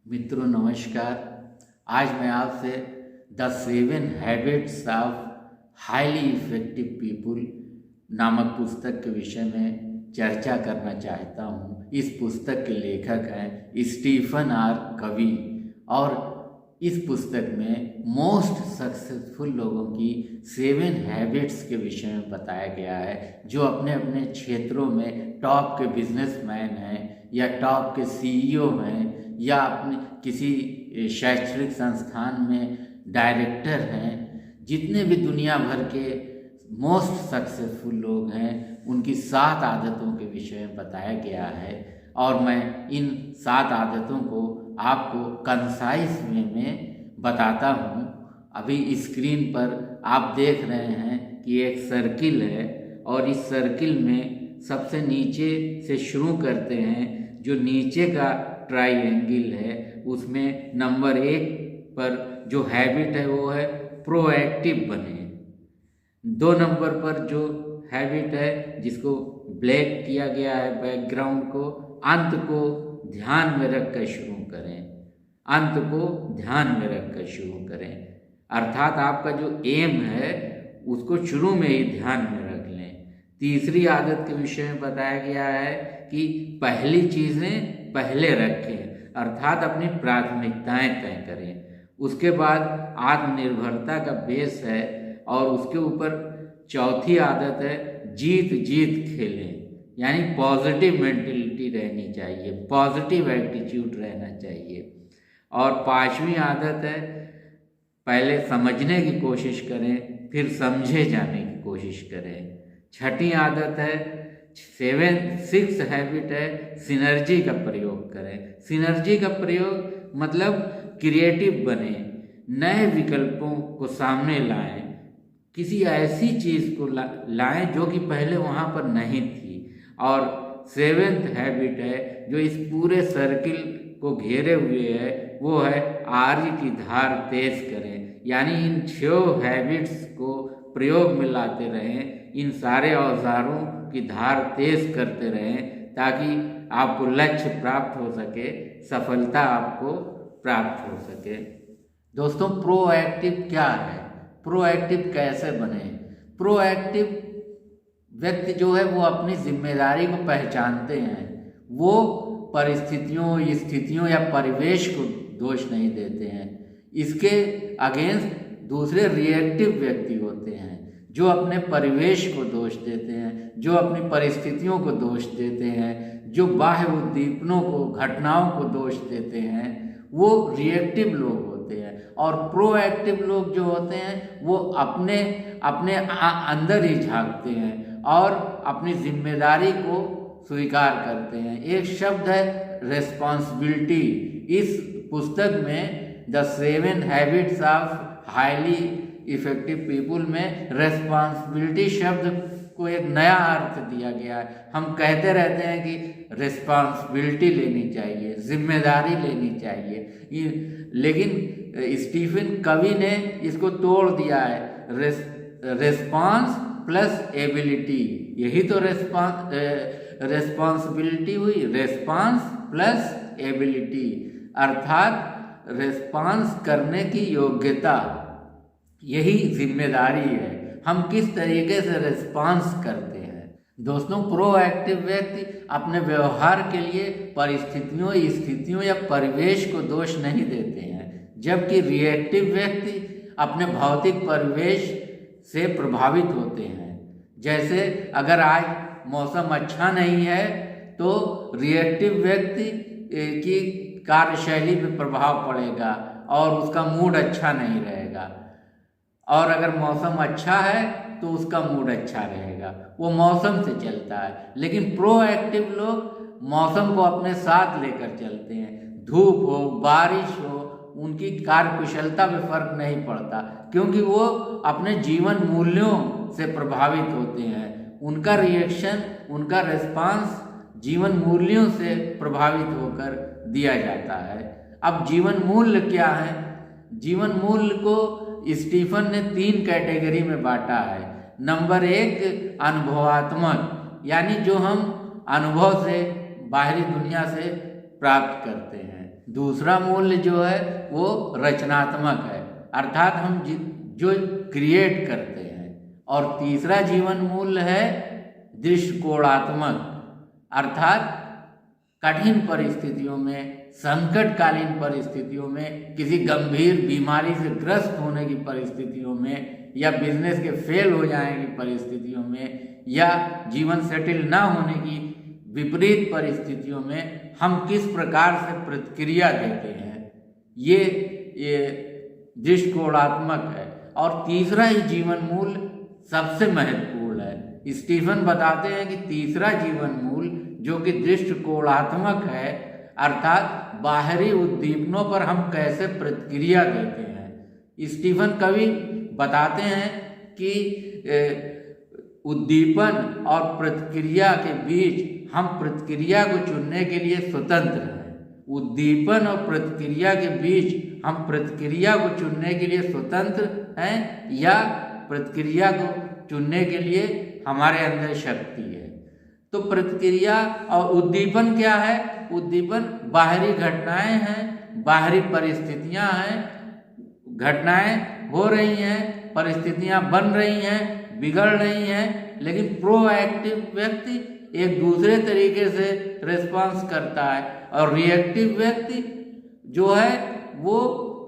मित्रों नमस्कार। आज मैं आपसे the 7 habits of highly effective people नामक पुस्तक के विषय में चर्चा करना चाहता हूँ। इस पुस्तक के लेखक हैं स्टीफन आर कवी और इस पुस्तक में मोस्ट सक्सेसफुल लोगों की 7 हैबिट्स के विषय में बताया गया है, जो अपने अपने क्षेत्रों में टॉप के बिजनेसमैन हैं या टॉप के सीईओ हैं या अपने किसी शैक्षणिक संस्थान में डायरेक्टर हैं। जितने भी दुनिया भर के मोस्ट सक्सेसफुल लोग हैं, उनकी 7 आदतों के विषय में बताया गया है और मैं इन 7 आदतों को आपको कंसाइज वे में बताता हूँ। अभी स्क्रीन पर आप देख रहे हैं कि एक सर्किल है और इस सर्किल में सबसे नीचे से शुरू करते हैं। जो नीचे का ट्राइएंगल है उसमें नंबर 1 पर जो हैबिट है वो है प्रोएक्टिव बने। 2 नंबर पर जो हैबिट है जिसको ब्लैक किया गया है बैकग्राउंड को, अंत को ध्यान में रखकर शुरू करें। अंत को ध्यान में रखकर शुरू करें, अर्थात आपका जो एम है उसको शुरू में ही ध्यान में रख लें। तीसरी आदत के विषय में बताया गया है कि पहली चीज़ें पहले रखें, अर्थात अपनी प्राथमिकताएं तय करें। उसके बाद आत्मनिर्भरता का बेस है और उसके ऊपर चौथी आदत है जीत जीत खेलें, यानी पॉजिटिव मेंटलिटी रहनी चाहिए, पॉजिटिव एटीट्यूड रहना चाहिए। और 5वीं आदत है पहले समझने की कोशिश करें फिर समझे जाने की कोशिश करें। 6ठी आदत है 6 हैबिट है सिनर्जी का प्रयोग करें। सिनर्जी का प्रयोग मतलब क्रिएटिव बने, नए विकल्पों को सामने लाएं, किसी ऐसी चीज़ को लाएं जो कि पहले वहाँ पर नहीं थी। और 7th हैबिट है जो इस पूरे सर्किल को घेरे हुए है, वो है आर्य की धार तेज करें, यानी इन 6 हैबिट्स को प्रयोग में लाते रहें, इन सारे औजारों की धार तेज करते रहें ताकि आपको लक्ष्य प्राप्त हो सके, सफलता आपको प्राप्त हो सके। दोस्तों, प्रोएक्टिव क्या है, प्रोएक्टिव कैसे बने? प्रोएक्टिव व्यक्ति जो है वो अपनी जिम्मेदारी को पहचानते हैं, वो परिस्थितियों, स्थितियों या परिवेश को दोष नहीं देते हैं। इसके अगेंस्ट दूसरे रिएक्टिव व्यक्ति होते हैं जो अपने परिवेश को दोष देते हैं, जो अपनी परिस्थितियों को दोष देते हैं, जो बाह्य उद्दीपनों को, घटनाओं को दोष देते हैं, वो रिएक्टिव लोग होते हैं। और प्रोएक्टिव लोग जो होते हैं वो अपने अंदर ही झांकते हैं और अपनी जिम्मेदारी को स्वीकार करते हैं। एक शब्द है रेस्पॉन्सिबिलिटी। इस पुस्तक में the 7 habits of highly effective people में रेस्पॉन्सिबिलिटी शब्द को एक नया अर्थ दिया गया है। हम कहते रहते हैं कि रेस्पॉन्सिबिलिटी लेनी चाहिए, जिम्मेदारी लेनी चाहिए, लेकिन स्टीफन कवी ने इसको तोड़ दिया है। रेस्पॉन्स प्लस एबिलिटी, यही तो रेस्पॉन्सिबिलिटी हुई, रेस्पॉन्स प्लस एबिलिटी, अर्थात रेस्पॉन्स करने की योग्यता, यही जिम्मेदारी है। हम किस तरीके से रिस्पॉन्स करते हैं। दोस्तों, प्रोएक्टिव व्यक्ति अपने व्यवहार के लिए परिस्थितियों, स्थितियों या परिवेश को दोष नहीं देते हैं, जबकि रिएक्टिव व्यक्ति अपने भौतिक परिवेश से प्रभावित होते हैं। जैसे अगर आज मौसम अच्छा नहीं है तो रिएक्टिव व्यक्ति की कार्यशैली पर प्रभाव पड़ेगा और उसका मूड अच्छा नहीं रहेगा, और अगर मौसम अच्छा है तो उसका मूड अच्छा रहेगा। वो मौसम से चलता है। लेकिन प्रोएक्टिव लोग मौसम को अपने साथ लेकर चलते हैं। धूप हो, बारिश हो, उनकी कार्यकुशलता में फर्क नहीं पड़ता, क्योंकि वो अपने जीवन मूल्यों से प्रभावित होते हैं। उनका रिएक्शन, उनका रिस्पांस जीवन मूल्यों से प्रभावित होकर दिया जाता है। अब जीवन मूल्य क्या है? जीवन मूल्य को स्टीफन ने 3 कैटेगरी में बांटा है। नंबर 1 अनुभवात्मक, यानी जो हम अनुभव से, बाहरी दुनिया से प्राप्त करते हैं। दूसरा मूल्य जो है वो रचनात्मक है, अर्थात हम जो क्रिएट करते हैं। और तीसरा जीवन मूल्य है दृष्टिकोणात्मक, अर्थात कठिन परिस्थितियों में, संकटकालीन परिस्थितियों में, किसी गंभीर बीमारी से ग्रस्त होने की परिस्थितियों में, या बिजनेस के फेल हो जाने की परिस्थितियों में, या जीवन सेटल ना होने की विपरीत परिस्थितियों में हम किस प्रकार से प्रतिक्रिया देते हैं, ये दृष्टिकोणात्मक है। और तीसरा ही जीवन मूल्य सबसे महत्वपूर्ण है। स्टीफन बताते हैं कि तीसरा जीवन मूल्य जो कि दृष्टिकोणात्मक है, अर्थात बाहरी उद्दीपनों पर हम कैसे प्रतिक्रिया देते हैं। स्टीफन कवि बताते हैं कि उद्दीपन और प्रतिक्रिया के बीच हम प्रतिक्रिया को चुनने के लिए स्वतंत्र हैं। उद्दीपन और प्रतिक्रिया के बीच हम प्रतिक्रिया को चुनने के लिए स्वतंत्र हैं, या प्रतिक्रिया को चुनने के लिए हमारे अंदर शक्ति है। तो प्रतिक्रिया और उद्दीपन क्या है? उद्दीपन बाहरी घटनाएं हैं, बाहरी परिस्थितियां हैं, घटनाएं हो रही हैं, परिस्थितियां बन रही हैं, बिगड़ रही हैं, लेकिन प्रोएक्टिव व्यक्ति एक दूसरे तरीके से रिस्पॉन्स करता है, और रिएक्टिव व्यक्ति जो है वो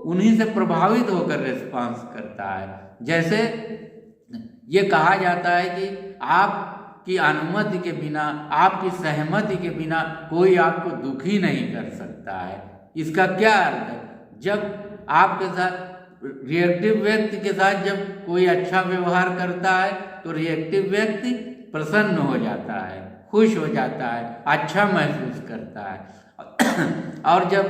उन्हीं से प्रभावित होकर रिस्पॉन्स करता है। जैसे ये कहा जाता है कि आपकी अनुमति के बिना, आपकी सहमति के बिना कोई आपको दुखी नहीं कर सकता है। इसका क्या अर्थ है? जब आपके साथ रिएक्टिव व्यक्ति के साथ जब कोई अच्छा व्यवहार करता है तो रिएक्टिव व्यक्ति प्रसन्न हो जाता है, खुश हो जाता है, अच्छा महसूस करता है। और जब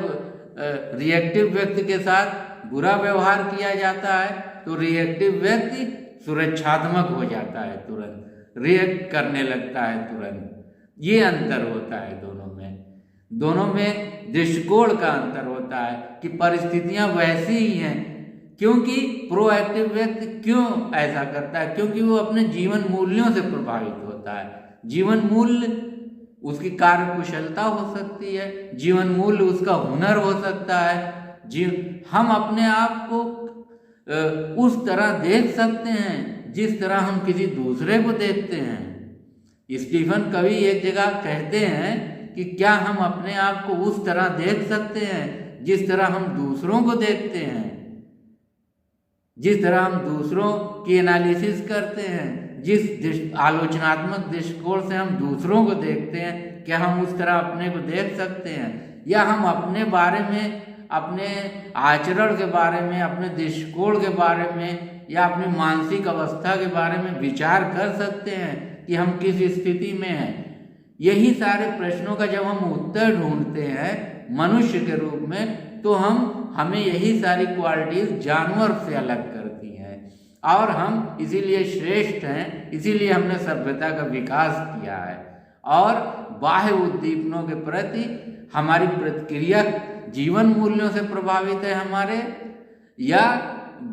रिएक्टिव व्यक्ति के साथ बुरा व्यवहार किया जाता है तो रिएक्टिव व्यक्ति सुरक्षात्मक हो जाता है, तुरंत रिएक्ट करने लगता है तुरंत। ये अंतर होता है दोनों में दृष्टिकोण का अंतर होता है कि परिस्थितियां वैसी ही हैं। क्योंकि प्रोएक्टिव व्यक्ति क्यों ऐसा करता है? क्योंकि वो अपने जीवन मूल्यों से प्रभावित होता है। जीवन मूल्य उसकी कार्य कुशलता हो सकती है, जीवन मूल्य उसका हुनर हो सकता है। हम अपने आप को उस तरह देख सकते हैं जिस तरह हम किसी दूसरे को देखते हैं। स्टीफन कवि एक जगह कहते हैं कि क्या हम अपने आप को उस तरह देख सकते हैं जिस तरह हम दूसरों को देखते हैं, जिस तरह हम दूसरों की एनालिसिस करते हैं, जिस आलोचनात्मक दृष्टिकोण से हम दूसरों को देखते हैं, क्या हम उस तरह अपने को देख सकते हैं? या हम अपने बारे में, अपने आचरण के बारे में, अपने दृष्टिकोण के बारे में, या अपनी मानसिक अवस्था के बारे में विचार कर सकते हैं कि हम किस स्थिति में हैं? यही सारे प्रश्नों का जब हम उत्तर ढूंढते हैं मनुष्य के रूप में, तो हमें यही सारी क्वालिटीज जानवर से अलग करती हैं, और हम इसीलिए श्रेष्ठ हैं, इसीलिए हमने सभ्यता का विकास किया है। और बाह्य उद्दीपनों के प्रति हमारी प्रतिक्रिया जीवन मूल्यों से प्रभावित है हमारे, या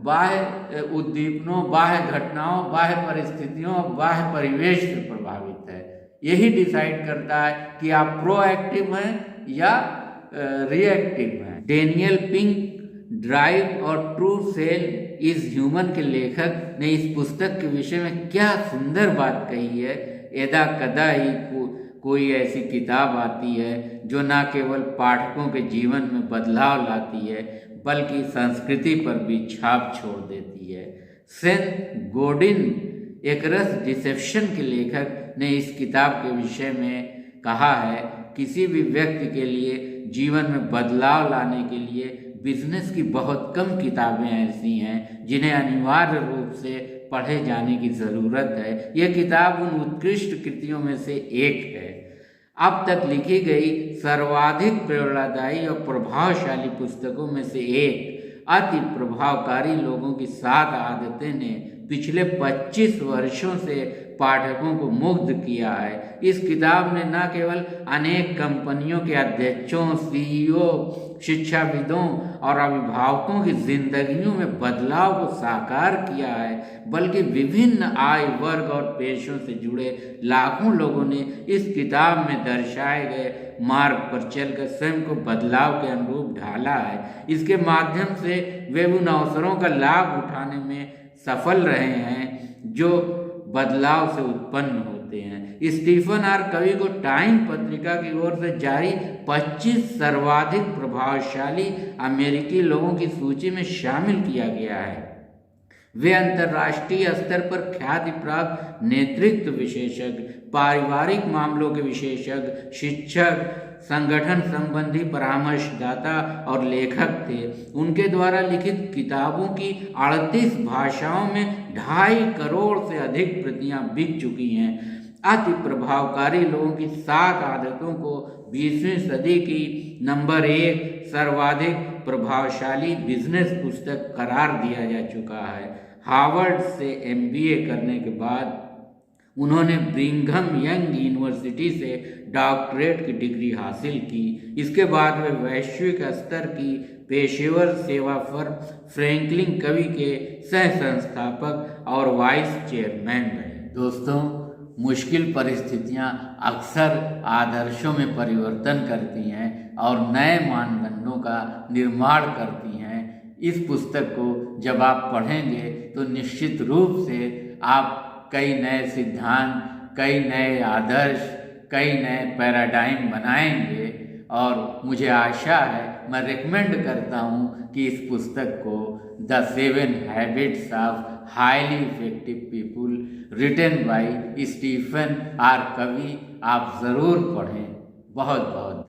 बाह्य उद्दीपनों, बाह्य घटनाओं, बाह्य परिस्थितियों, बाह्य परिवेश से प्रभावित है। यही डिसाइड करता है कि आप प्रोएक्टिव हैं या रिएक्टिव हैं। डेनियल पिंक ड्राइव और ट्रू सेल इज ह्यूमन के लेखक ने इस पुस्तक के विषय में क्या सुंदर बात कही है। यदा कदा ही कोई ऐसी किताब आती है जो न केवल पाठकों के जीवन में बदलाव लाती है बल्कि संस्कृति पर भी छाप छोड़ देती है। सेथ गोडिन एकरस डिसेप्शन के लेखक ने इस किताब के विषय में कहा है, किसी भी व्यक्ति के लिए जीवन में बदलाव लाने के लिए बिजनेस की बहुत कम किताबें ऐसी हैं जिन्हें अनिवार्य रूप से पढ़े जाने की ज़रूरत है। यह किताब उन उत्कृष्ट कृतियों में से एक है। अब तक लिखी गई सर्वाधिक प्रेरणादायी और प्रभावशाली पुस्तकों में से एक। अति प्रभावकारी लोगों की 7 आदतें ने पिछले 25 वर्षों से पाठकों को मुग्ध किया है। इस किताब ने न केवल अनेक कंपनियों के अध्यक्षों, सीईओ, शिक्षाविदों और अभिभावकों की जिंदगियों में बदलाव को साकार किया है, बल्कि विभिन्न आय वर्ग और पेशों से जुड़े लाखों लोगों ने इस किताब में दर्शाए गए मार्ग पर चलकर स्वयं को बदलाव के अनुरूप ढाला है। इसके माध्यम से वे उन अवसरों का लाभ उठाने में सफल रहे हैं जो बदलाव से उत्पन्न होते हैं। स्टीफन आर कवी को टाइम पत्रिका की ओर से जारी 25 सर्वाधिक प्रभावशाली अमेरिकी लोगों की सूची में शामिल किया गया है। वे अंतर्राष्ट्रीय स्तर पर ख्याति प्राप्त नेतृत्व विशेषज्ञ, पारिवारिक मामलों के विशेषज्ञ, शिक्षक, संगठन संबंधी परामर्शदाता और लेखक थे। उनके द्वारा लिखित किताबों की 38 भाषाओं में 2.5 करोड़ से अधिक प्रतियां बिक चुकी हैं। अति प्रभावकारी लोगों की 7 आदतों को 20वीं सदी की नंबर 1 सर्वाधिक प्रभावशाली बिजनेस पुस्तक करार दिया जा चुका है। हार्वर्ड से MBA करने के बाद उन्होंने ब्रिंघम यंग यूनिवर्सिटी से डॉक्टरेट की डिग्री हासिल की। इसके बाद वे वैश्विक स्तर की पेशेवर सेवा फर्म फ्रैंकलिन कवी के सह संस्थापक और वाइस चेयरमैन रहे। दोस्तों, मुश्किल परिस्थितियां अक्सर आदर्शों में परिवर्तन करती हैं और नए मानदंडों का निर्माण करती हैं। इस पुस्तक को जब आप पढ़ेंगे तो निश्चित रूप से आप कई नए सिद्धांत, कई नए आदर्श, कई नए पैराडाइम बनाएंगे और मुझे आशा है, मैं रिकमेंड करता हूँ कि इस पुस्तक को the 7 habits of highly effective people written by Stephen R Covey आप ज़रूर पढ़ें। बहुत बहुत